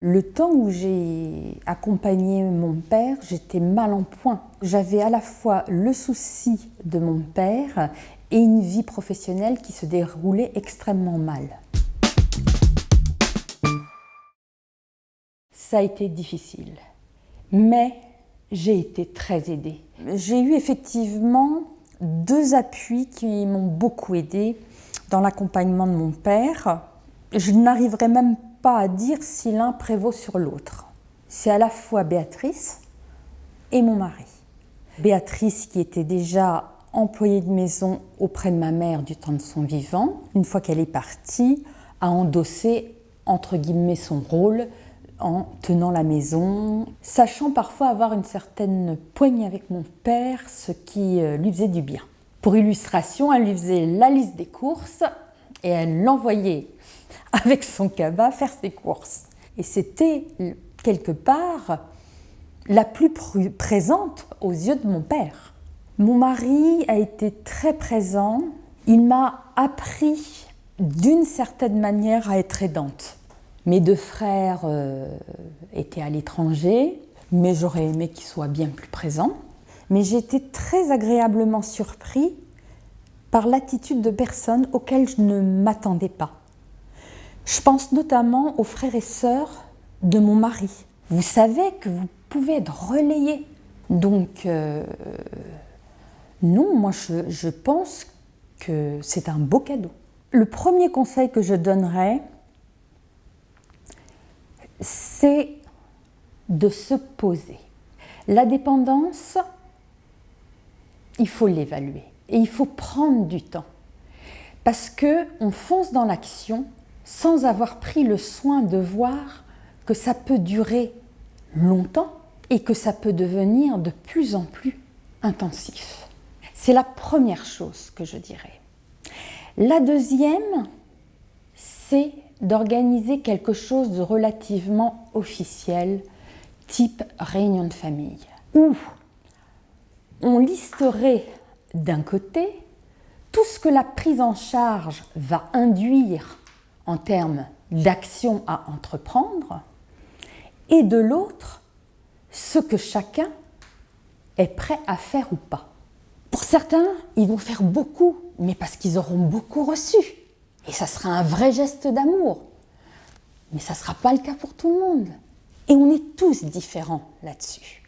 Le temps où j'ai accompagné mon père, j'étais mal en point. J'avais à la fois le souci de mon père et une vie professionnelle qui se déroulait extrêmement mal. Ça a été difficile, mais j'ai été très aidée. J'ai eu effectivement 2 appuis qui m'ont beaucoup aidée dans l'accompagnement de mon père. Je n'arriverai même pas à dire si l'un prévaut sur l'autre. C'est à la fois Béatrice et mon mari. Béatrice qui était déjà employée de maison auprès de ma mère du temps de son vivant, une fois qu'elle est partie, a endossé entre guillemets son rôle en tenant la maison, sachant parfois avoir une certaine poigne avec mon père, ce qui lui faisait du bien. Pour illustration, elle lui faisait la liste des courses et elle l'envoyait avec son cabas faire ses courses. Et c'était quelque part la plus présente aux yeux de mon père. Mon mari a été très présent. Il m'a appris d'une certaine manière à être aidante. Mes 2 frères étaient à l'étranger, mais j'aurais aimé qu'ils soient bien plus présents. Mais j'ai été très agréablement surpris par l'attitude de personnes auxquelles je ne m'attendais pas. Je pense notamment aux frères et sœurs de mon mari. Vous savez que vous pouvez être relayés. Donc, non, moi je pense que c'est un beau cadeau. Le premier conseil que je donnerais, c'est de se poser. La dépendance, il faut l'évaluer et il faut prendre du temps. Parce qu'on fonce dans l'action sans avoir pris le soin de voir que ça peut durer longtemps et que ça peut devenir de plus en plus intensif. C'est la première chose que je dirais. La deuxième, c'est d'organiser quelque chose de relativement officiel, type réunion de famille, où on listerait d'un côté tout ce que la prise en charge va induire en termes d'action à entreprendre, et de l'autre, ce que chacun est prêt à faire ou pas. Pour certains, ils vont faire beaucoup, mais parce qu'ils auront beaucoup reçu. Et ça sera un vrai geste d'amour. Mais ça ne sera pas le cas pour tout le monde. Et on est tous différents là-dessus.